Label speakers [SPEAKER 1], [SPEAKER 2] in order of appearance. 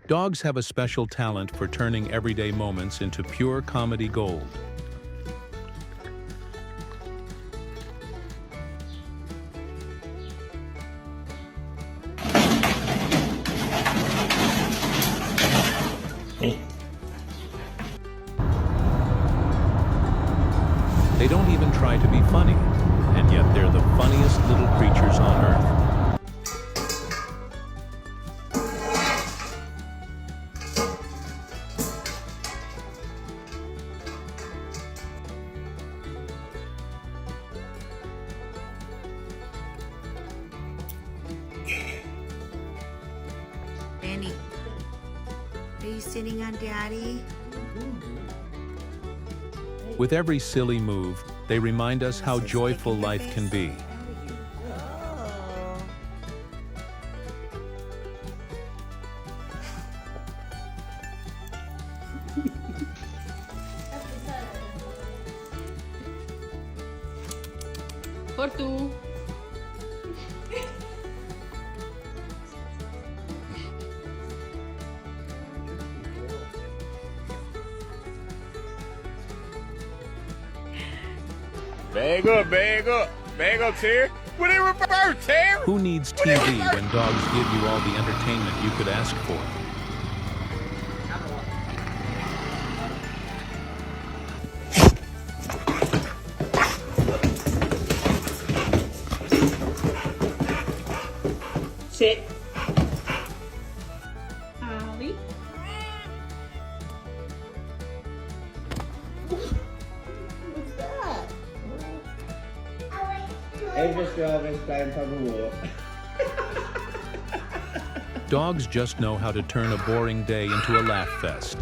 [SPEAKER 1] Dogs have a special talent for turning everyday moments into pure comedy gold. They don't even try to be funny, and yet they're the funniest little creatures on earth.
[SPEAKER 2] Randy, are you sitting on Daddy?
[SPEAKER 1] With every silly move, they remind us how joyful life can be.
[SPEAKER 2] Oh.
[SPEAKER 3] For two.
[SPEAKER 4] Bag up, bag up. Bag up, Terry. What in reverse, Terry?
[SPEAKER 1] Who needs TV when dogs give you all the entertainment you could ask for?
[SPEAKER 3] Sit. Ollie.
[SPEAKER 5] Every job is time for the war.
[SPEAKER 1] Dogs just know how to turn a boring day into a laugh fest.